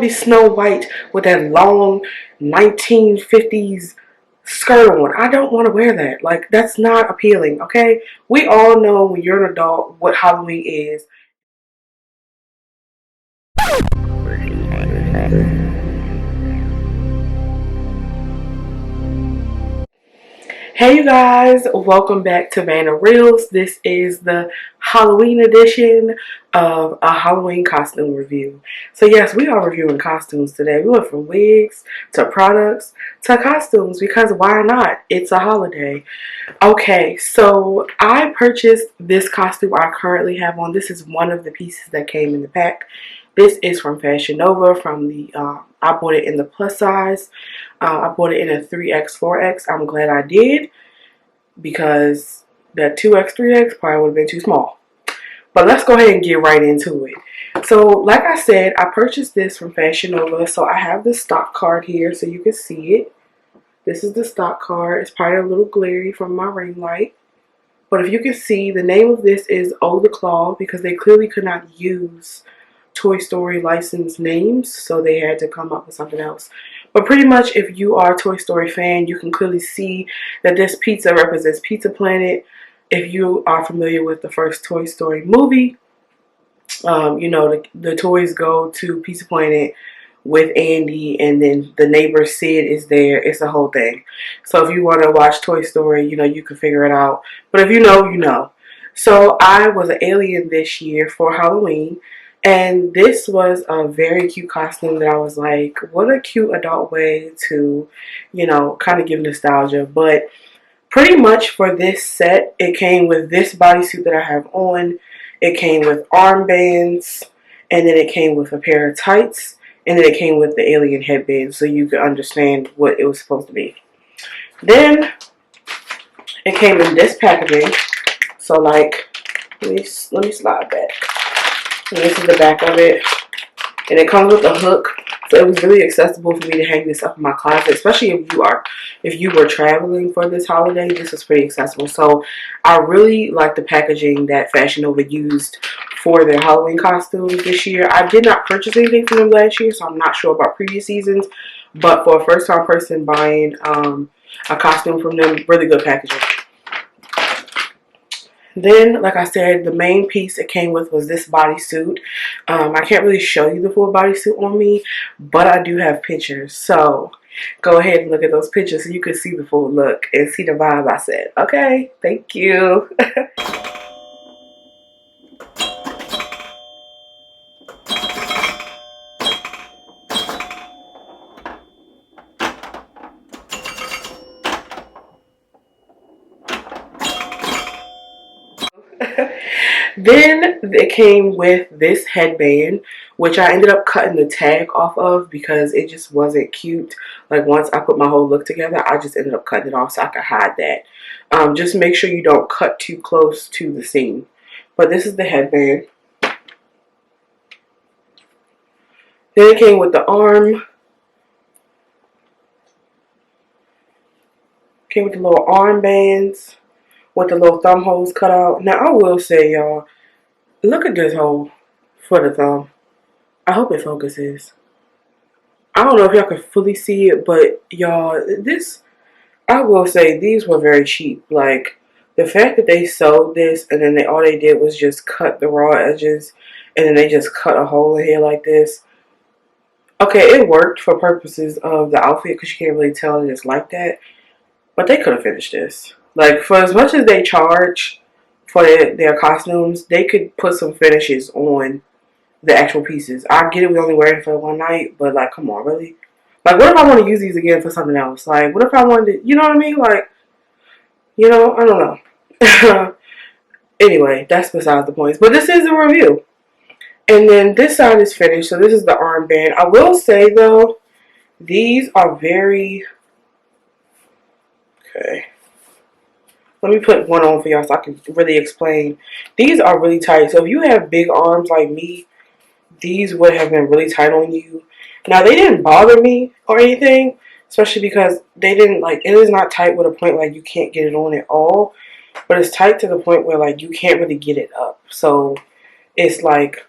to be Snow White with that long 1950s skirt on. I don't want to wear that. Like, that's not appealing, okay? We all know when you're an adult what Halloween is. Hey you guys, welcome back to Vanna Reels. This is the Halloween edition of a Halloween costume review. So yes, we are reviewing costumes today. We went from wigs to products to costumes because why not? It's a holiday. Okay, so I purchased this costume I currently have on. This is one of the pieces that came in the pack. This is from Fashion Nova. I bought it in the plus size. I bought it in a 3X, 4X. I'm glad I did because that 2X, 3X probably would have been too small. But let's go ahead and get right into it. So like I said, I purchased this from Fashion Nova. So I have the stock card here so you can see it. This is the stock card. It's probably a little glary from my ring light. But if you can see, the name of this is Oh the Claw because they clearly could not use Toy Story licensed names, so they had to come up with something else. But pretty much if you are a Toy Story fan, you can clearly see that this pizza represents Pizza Planet. If you are familiar with the first Toy Story movie, you know, the toys go to Pizza Planet with Andy, and then the neighbor Sid is there. It's a whole thing. So if you want to watch Toy Story, you know, you can figure it out. But if you know, you know. So I was an alien this year for Halloween. And this was a very cute costume that I was like, what a cute adult way to, you know, kind of give nostalgia. But pretty much for this set, it came with this bodysuit that I have on. It came with armbands. And then it came with a pair of tights. And then it came with the alien headband so you could understand what it was supposed to be. Then it came in this packaging. So like, let me slide back. And this is the back of it. And it comes with a hook. So it was really accessible for me to hang this up in my closet, especially if you were traveling for this holiday. This was pretty accessible. So I really like the packaging that Fashion Nova used for their Halloween costumes this year. I did not purchase anything from them last year, so I'm not sure about previous seasons. But for a first-time person buying a costume from them, really good packaging. Then, like I said, the main piece it came with was this bodysuit. I can't really show you the full bodysuit on me, but I do have pictures. So, go ahead and look at those pictures so you can see the full look and see the vibe I said. Okay, thank you. Then it came with this headband, which I ended up cutting the tag off of because it just wasn't cute. Like once I put my whole look together, I just ended up cutting it off so I could hide that. Just make sure you don't cut too close to the seam. But this is the headband. Then it came with the arm. Came with the little armbands with the little thumb holes cut out. Now I will say, y'all, look at this hole for the thumb. I hope it focuses. I don't know if y'all can fully see it, but y'all, I will say these were very cheap. Like the fact that they sewed this and then all they did was just cut the raw edges and then they just cut a hole in here like this. Okay, it worked for purposes of the outfit because you can't really tell it's like that. But they could have finished this. Like for as much as they charge for their costumes, they could put some finishes on the actual pieces. I get it, we only wear it for one night, but like, come on, really? Like, what if I want to use these again for something else? Like, what if I wanted to, you know what I mean? Like, you know, I don't know. Anyway, that's besides the point. But this is a review. And then this side is finished, so this is the armband. I will say, though, these are very... Okay. Let me put one on for y'all so I can really explain. These are really tight. So if you have big arms like me, these would have been really tight on you. Now, they didn't bother me or anything, especially because they didn't, like, it is not tight with a point like you can't get it on at all. But it's tight to the point where, like, you can't really get it up. So, it's like,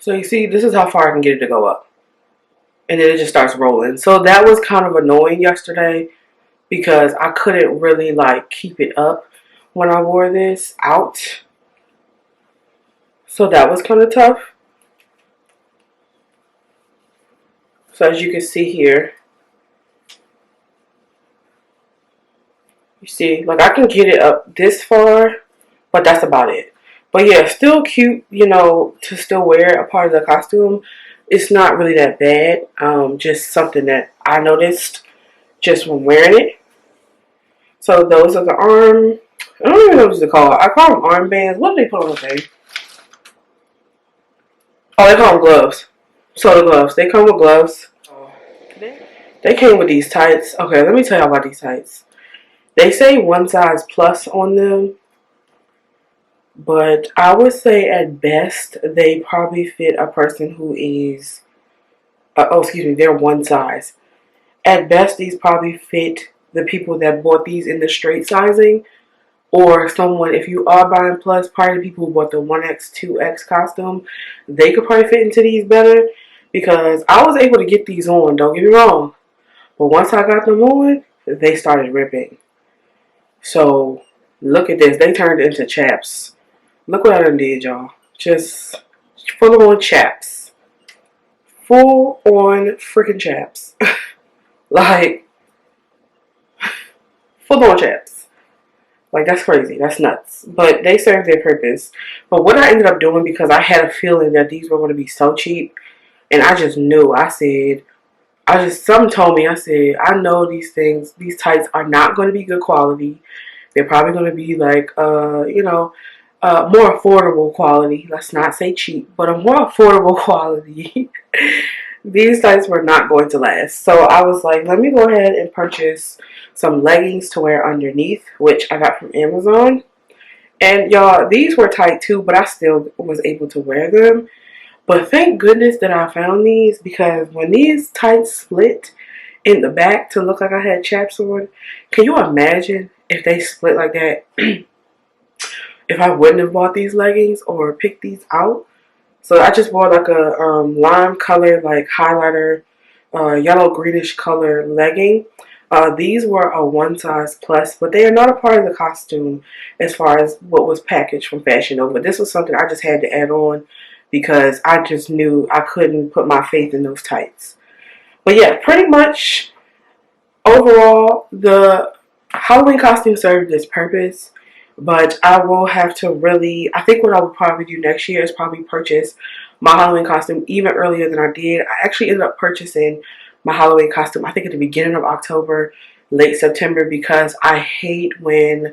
So you see, this is how far I can get it to go up. And then it just starts rolling. So that was kind of annoying yesterday because I couldn't really like keep it up when I wore this out. So that was kind of tough. So as you can see here, you see, like I can get it up this far, but that's about it. But yeah, still cute, you know, to still wear a part of the costume. It's not really that bad. Just something that I noticed just when wearing it. So those are the arm. I don't even know what to call. I call them armbands. What do they put on the thing? Oh, they call them gloves. So the gloves. They come with gloves. They came with these tights. Okay, let me tell you about these tights. They say one size plus on them, but I would say at best they probably fit a person who is, they're one size. At best, these probably fit the people that bought these in the straight sizing, or someone, if you are buying plus, probably the people who bought the 1X, 2X costume, they could probably fit into these better, because I was able to get these on, don't get me wrong, but once I got them on, they started ripping. So, look at this, they turned into chaps. Look what I done did, y'all. Just full on chaps. Full on freaking chaps. Like, full on chaps. Like, that's crazy. That's nuts. But they serve their purpose. But what I ended up doing, because I had a feeling that these were going to be so cheap, and I just knew, something told me, I said, I know these tights are not going to be good quality. They're probably going to be like, more affordable quality. Let's not say cheap, but a more affordable quality. These tights were not going to last. So I was like, let me go ahead and purchase some leggings to wear underneath, which I got from Amazon. And y'all, these were tight too, but I still was able to wear them. But thank goodness that I found these, because when these tights split in the back to look like I had chaps on, can you imagine if they split like that? If I wouldn't have bought these leggings or picked these out. So I just wore like a lime color, like highlighter, yellow greenish color legging. These were a one size plus, but they are not a part of the costume as far as what was packaged from Fashion Nova. This was something I just had to add on because I just knew I couldn't put my faith in those tights. But yeah, pretty much overall, the Halloween costume served its purpose. But I will have to really, I think what I would probably do next year is probably purchase my Halloween costume even earlier than I did. I actually ended up purchasing my Halloween costume, I think at the beginning of October, late September, because I hate when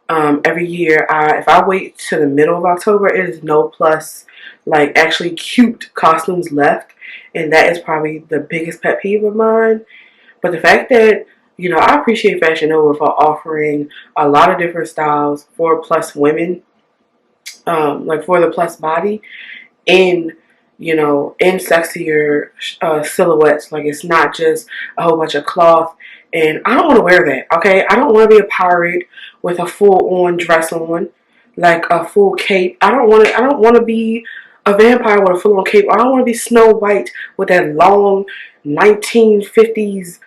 every year, if I wait to the middle of October, it is no plus, like actually cute costumes left. And that is probably the biggest pet peeve of mine. But the fact that, you know, I appreciate Fashion Nova for offering a lot of different styles for plus women, like for the plus body, in, you know, in sexier silhouettes. Like, it's not just a whole bunch of cloth. And I don't want to wear that, okay? I don't want to be a pirate with a full-on dress on, like a full cape. I don't want to be a vampire with a full-on cape. I don't want to be Snow White with that long 1950s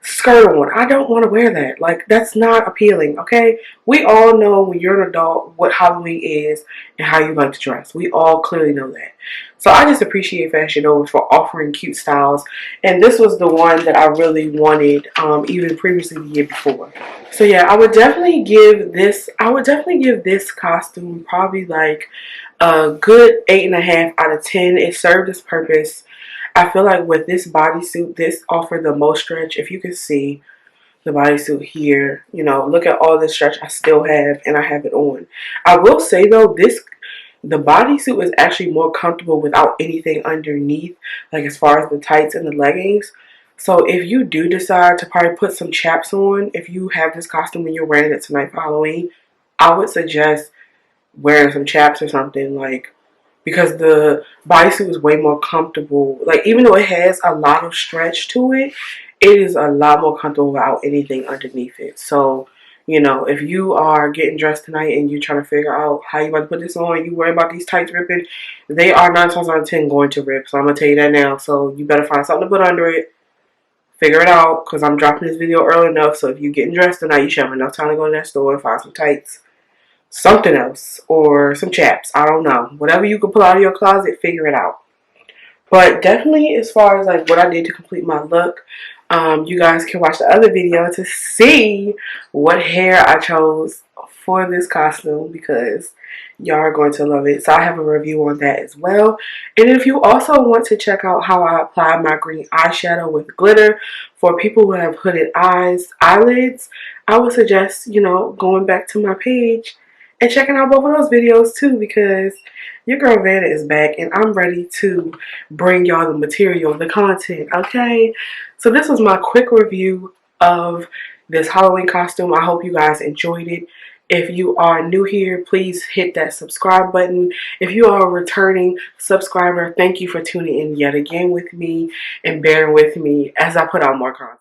skirt on. I don't want to wear that. Like, that's not appealing, okay? We all know when you're an adult what Halloween is and how you like to dress. We all clearly know that. So I just appreciate Fashion Nova for offering cute styles. And this was the one that I really wanted, even previously the year before. So yeah, I would definitely give this costume probably like a good 8.5 out of 10. It served its purpose. I feel like with this bodysuit, this offered the most stretch. If you can see the bodysuit here, you know, look at all the stretch I still have, and I have it on. I will say though, the bodysuit is actually more comfortable without anything underneath, like as far as the tights and the leggings. So if you do decide to probably put some chaps on, if you have this costume and you're wearing it tonight for Halloween, I would suggest wearing some chaps or something, like, because the bodysuit is way more comfortable. Like, even though it has a lot of stretch to it, it is a lot more comfortable without anything underneath it. So You know, if you are getting dressed tonight and you're trying to figure out how you about to put this on, you worry about these tights ripping, they are 9 times out of 10 going to rip. So I'm going to tell you that now. So you better find something to put under it. Figure it out, because I'm dropping this video early enough. So if you're getting dressed tonight, you should have enough time to go to that store and find some tights, something else, or some chaps. I don't know. Whatever you can pull out of your closet, figure it out. But definitely, as far as like what I did to complete my look, you guys can watch the other video to see what hair I chose for this costume, because y'all are going to love it. So I have a review on that as well. And if you also want to check out how I apply my green eyeshadow with glitter for people who have hooded eyelids, I would suggest, you know, going back to my page and checking out both of those videos too, because your girl Vanna is back and I'm ready to bring y'all the material, the content, okay? So this was my quick review of this Halloween costume. I hope you guys enjoyed it. If you are new here, please hit that subscribe button. If you are a returning subscriber, thank you for tuning in yet again with me and bearing with me as I put out more content.